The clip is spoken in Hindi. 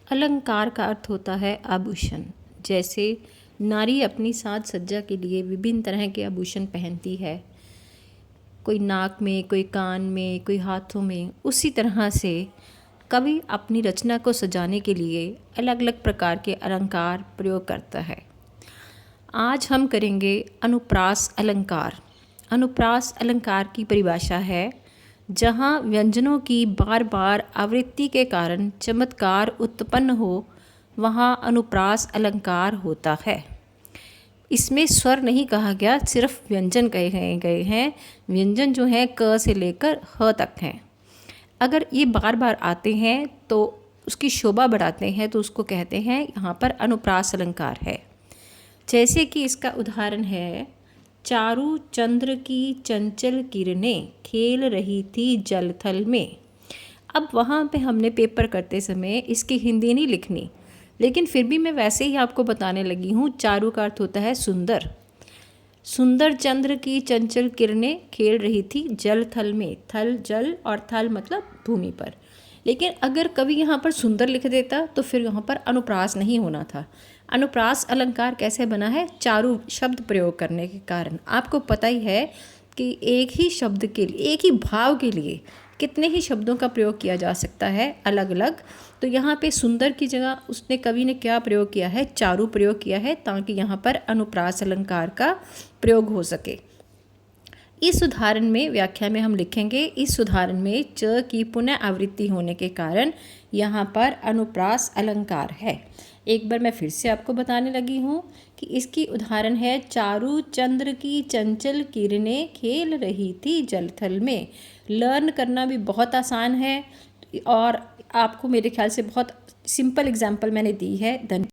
अलंकार का अर्थ होता है आभूषण। जैसे नारी अपनी साज सज्जा के लिए विभिन्न तरह के आभूषण पहनती है, कोई नाक में, कोई कान में, कोई हाथों में, उसी तरह से कवि अपनी रचना को सजाने के लिए अलग अलग प्रकार के अलंकार प्रयोग करता है। आज हम करेंगे अनुप्रास अलंकार। अनुप्रास अलंकार की परिभाषा है जहाँ व्यंजनों की बार बार आवृत्ति के कारण चमत्कार उत्पन्न हो, वहाँ अनुप्रास अलंकार होता है। इसमें स्वर नहीं कहा गया, सिर्फ व्यंजन कहे गए हैं। व्यंजन जो है क से लेकर ह तक हैं। अगर ये बार बार आते हैं तो उसकी शोभा बढ़ाते हैं, तो उसको कहते हैं यहाँ पर अनुप्रास अलंकार है। जैसे कि इसका उदाहरण है, चारु चंद्र की चंचल किरणें खेल रही थी जल थल में। अब वहाँ पे हमने पेपर करते समय इसकी हिंदी नहीं लिखनी, लेकिन फिर भी मैं वैसे ही आपको बताने लगी हूँ। चारु का अर्थ होता है सुंदर। सुंदर चंद्र की चंचल किरणें खेल रही थी जल थल में। थल जल और थल मतलब भूमि पर। लेकिन अगर कभी यहाँ पर सुंदर लिख देता तो फिर यहाँ पर अनुप्रास नहीं होना था। अनुप्रास अलंकार कैसे बना है? चारु शब्द प्रयोग करने के कारण। आपको पता ही है कि एक ही शब्द के लिए, एक ही भाव के लिए कितने ही शब्दों का प्रयोग किया जा सकता है अलग अलग। तो यहाँ पे सुंदर की जगह उसने कवि ने क्या प्रयोग किया है? चारु प्रयोग किया है, ताकि यहाँ पर अनुप्रास अलंकार का प्रयोग हो सके। इस उदाहरण में व्याख्या में हम लिखेंगे, इस उदाहरण में च की पुनः आवृत्ति होने के कारण यहाँ पर अनुप्रास अलंकार है। एक बार मैं फिर से आपको बताने लगी हूँ कि इसकी उदाहरण है, चारु चंद्र की चंचल किरणें खेल रही थी जलथल में। लर्न करना भी बहुत आसान है और आपको मेरे ख्याल से बहुत सिंपल एग्जाम्पल मैंने दी है। धन्यवाद।